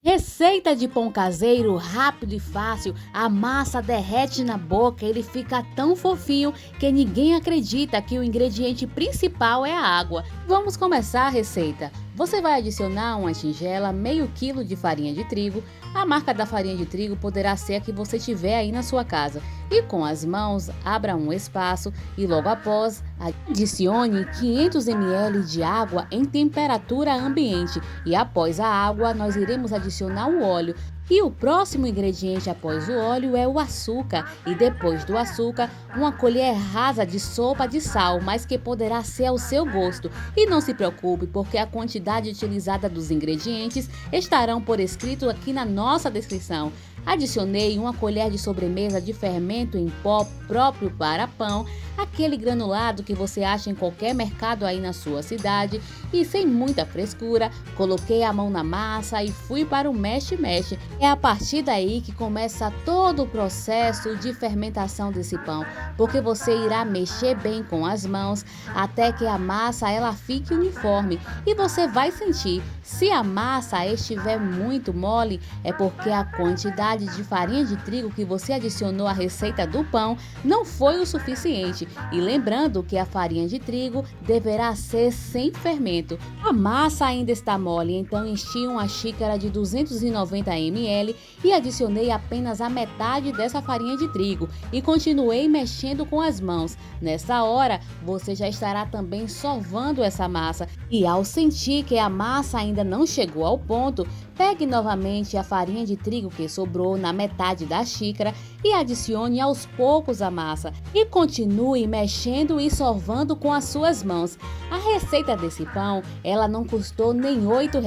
Receita de pão caseiro rápido e fácil. A massa derrete na boca, ele fica tão fofinho que ninguém acredita que o ingrediente principal é a água. Vamos começar a receita. Você vai adicionar uma tigela, meio quilo de farinha de trigo. A marca da farinha de trigo poderá ser a que você tiver aí na sua casa. E com as mãos, abra um espaço e logo após, adicione 500 ml de água em temperatura ambiente. E após a água, nós iremos adicionar o óleo. E o próximo ingrediente após o óleo é o açúcar. E depois do açúcar, uma colher rasa de sopa de sal, mas que poderá ser ao seu gosto. E não se preocupe, porque a quantidade utilizada dos ingredientes estarão por escrito aqui na nossa descrição. Adicionei uma colher de sobremesa de fermento em pó próprio para pão, aquele granulado que você acha em qualquer mercado aí na sua cidade, e sem muita frescura, coloquei a mão na massa e fui para o mexe-mexe. É a partir daí que começa todo o processo de fermentação desse pão, porque você irá mexer bem com as mãos até que a massa ela fique uniforme, e você vai sentir. Se a massa estiver muito mole, é porque a quantidade de farinha de trigo que você adicionou à receita do pão não foi o suficiente. E lembrando que a farinha de trigo deverá ser sem fermento. A massa ainda está mole, então enchi uma xícara de 290 ml e adicionei apenas a metade dessa farinha de trigo e continuei mexendo com as mãos. Nessa hora, você já estará também sovando essa massa, e ao sentir que a massa ainda não chegou ao ponto, pegue novamente a farinha de trigo que sobrou na metade da xícara e adicione aos poucos a massa e continue mexendo e sovando com as suas mãos. A receita desse pão, ela não custou nem R$ 8.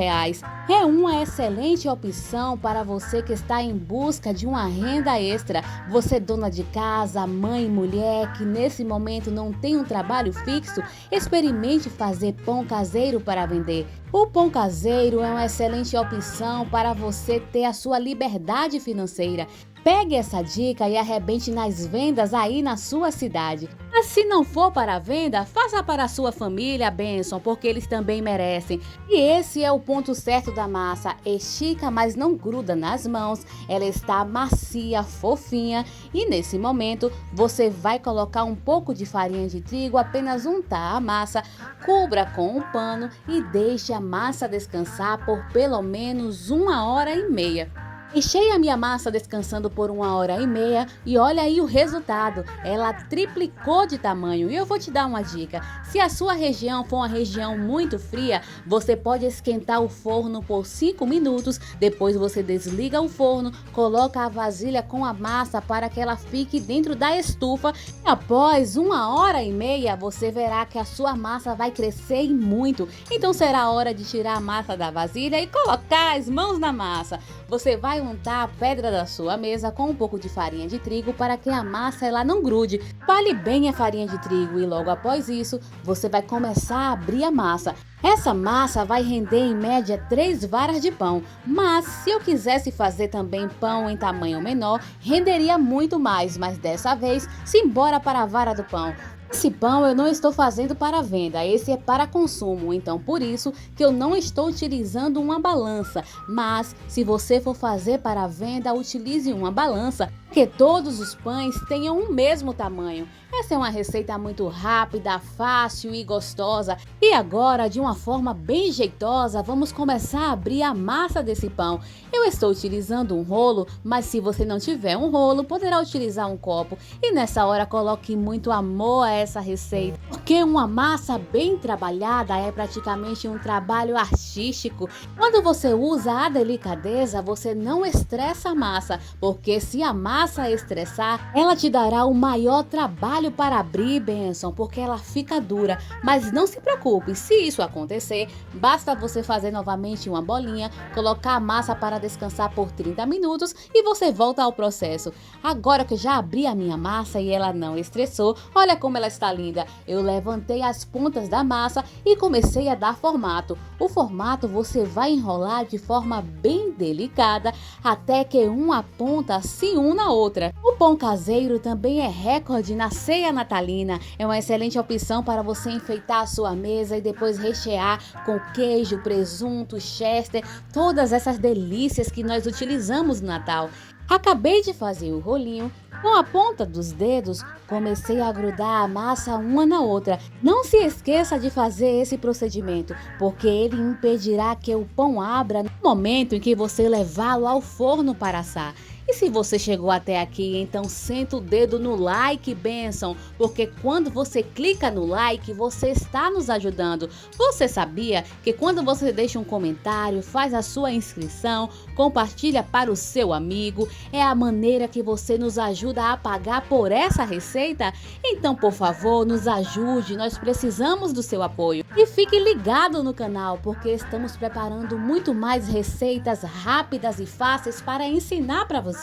É uma excelente opção para você que está em busca de uma renda extra. Você dona de casa, mãe, mulher, que nesse momento não tem um trabalho fixo, experimente fazer pão caseiro para vender. O pão caseiro é uma excelente opção para você ter a sua liberdade financeira. Pegue essa dica e arrebente nas vendas aí na sua cidade. Mas se não for para a venda, faça para a sua família, bênção, porque eles também merecem. E esse é o ponto certo da massa. Estica, mas não gruda nas mãos. Ela está macia, fofinha. E nesse momento, você vai colocar um pouco de farinha de trigo, apenas untar a massa, cubra com um pano e deixe a massa descansar por pelo menos 1h30. Deixei a minha massa descansando por 1h30 e olha aí o resultado. Ela triplicou de tamanho. E eu vou te dar uma dica. Se a sua região for uma região muito fria, você pode esquentar o forno por 5 minutos. Depois você desliga o forno, coloca a vasilha com a massa para que ela fique dentro da estufa. E após 1h30, você verá que a sua massa vai crescer e muito. Então será a hora de tirar a massa da vasilha e colocar as mãos na massa. Você vai untar a pedra da sua mesa com um pouco de farinha de trigo para que a massa ela não grude. Espalhe bem a farinha de trigo e logo após isso, você vai começar a abrir a massa. Essa massa vai render em média 3 varas de pão, mas se eu quisesse fazer também pão em tamanho menor, renderia muito mais, mas dessa vez, simbora para a vara do pão. Esse pão eu não estou fazendo para venda, esse é para consumo, então por isso que eu não estou utilizando uma balança. Mas se você for fazer para venda, utilize uma balança, que todos os pães tenham o mesmo tamanho. Essa é uma receita muito rápida, fácil e gostosa. E agora, de uma forma bem jeitosa, vamos começar a abrir a massa desse pão. Eu estou utilizando um rolo, mas se você não tiver um rolo, poderá utilizar um copo. E nessa hora, coloque muito amor a essa receita, porque uma massa bem trabalhada é praticamente um trabalho artístico. Quando você usa a delicadeza, você não estressa a massa, porque se a massa estressar, ela te dará o maior trabalho para abrir, bênção, porque ela fica dura. Mas não se preocupe, se isso acontecer, basta você fazer novamente uma bolinha, colocar a massa para descansar por 30 minutos e você volta ao processo. Agora que eu já abri a minha massa e ela não estressou, olha como ela ela está linda. Eu levantei as pontas da massa e comecei a dar formato. O formato você vai enrolar de forma bem delicada até que uma ponta se una à outra. O pão caseiro também é recorde na ceia natalina. É uma excelente opção para você enfeitar a sua mesa e depois rechear com queijo, presunto, chester, todas essas delícias que nós utilizamos no Natal. Acabei de fazer o rolinho. Com a ponta dos dedos, comecei a grudar a massa uma na outra. Não se esqueça de fazer esse procedimento, porque ele impedirá que o pão abra no momento em que você levá-lo ao forno para assar. E se você chegou até aqui, então senta o dedo no like, bênção, porque quando você clica no like, você está nos ajudando. Você sabia que quando você deixa um comentário, faz a sua inscrição, compartilha para o seu amigo, é a maneira que você nos ajuda a pagar por essa receita? Então, por favor, nos ajude, nós precisamos do seu apoio. E fique ligado no canal, porque estamos preparando muito mais receitas rápidas e fáceis para ensinar para você.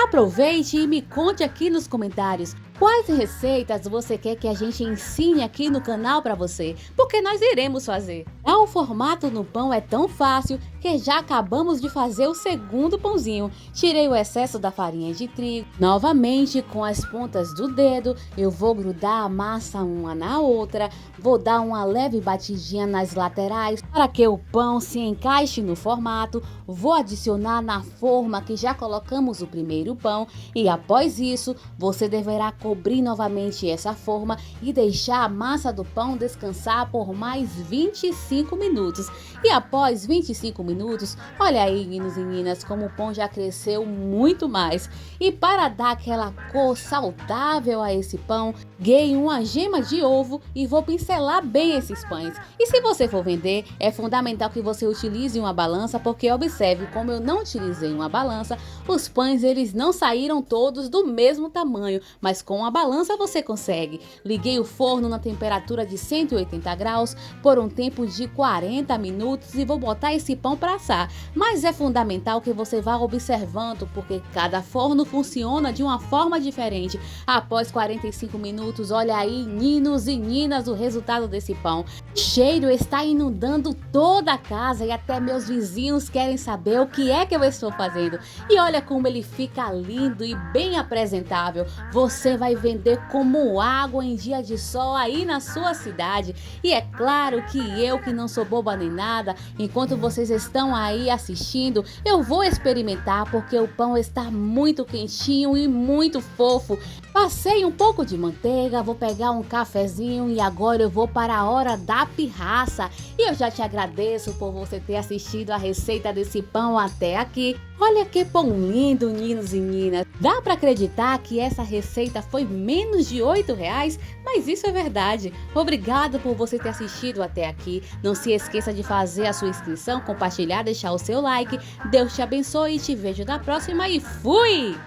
Aproveite e me conte aqui nos comentários quais receitas você quer que a gente ensine aqui no canal para você, porque nós iremos fazer. Dar o formato no pão é tão fácil que já acabamos de fazer o segundo pãozinho. Tirei o excesso da farinha de trigo. Novamente, com as pontas do dedo, eu vou grudar a massa uma na outra, vou dar uma leve batidinha nas laterais para que o pão se encaixe no formato, vou adicionar na forma que já colocamos o primeiro pão e após isso, você deverá cobrir novamente essa forma e deixar a massa do pão descansar por mais 25 minutos. E após 25 minutos, olha aí, meninos e meninas, como o pão já cresceu muito mais. E para dar aquela cor saudável a esse pão, peguei uma gema de ovo e vou pincelar bem esses pães. E se você for vender, é fundamental que você utilize uma balança, porque observe, como eu não utilizei uma balança, os pães eles não saíram todos do mesmo tamanho, mas com a balança você consegue. Liguei o forno na temperatura de 180 graus por um tempo de 40 minutos e vou botar esse pão para assar. Mas é fundamental que você vá observando, porque cada forno funciona de uma forma diferente. Após 45 minutos, olha aí, ninos e ninas, o resultado desse pão. O cheiro está inundando toda a casa e até meus vizinhos querem saber o que é que eu estou fazendo. E olha como ele fica lindo e bem apresentável. Você vai vender como água em dia de sol aí na sua cidade. E é claro que eu, que não sou boba nem nada, enquanto vocês estão aí assistindo, eu vou experimentar, porque o pão está muito quentinho e muito fofo. Passei um pouco de manteiga, vou pegar um cafezinho e agora eu vou para a hora da pirraça. E eu já te agradeço por você ter assistido a receita desse pão até aqui. Olha que pão lindo, ninos e ninas. Dá para acreditar que essa receita foi menos de R$8? Mas isso é verdade. Obrigado por você ter assistido até aqui. Não se esqueça de fazer a sua inscrição, compartilhar, deixar o seu like. Deus te abençoe e te vejo na próxima e fui!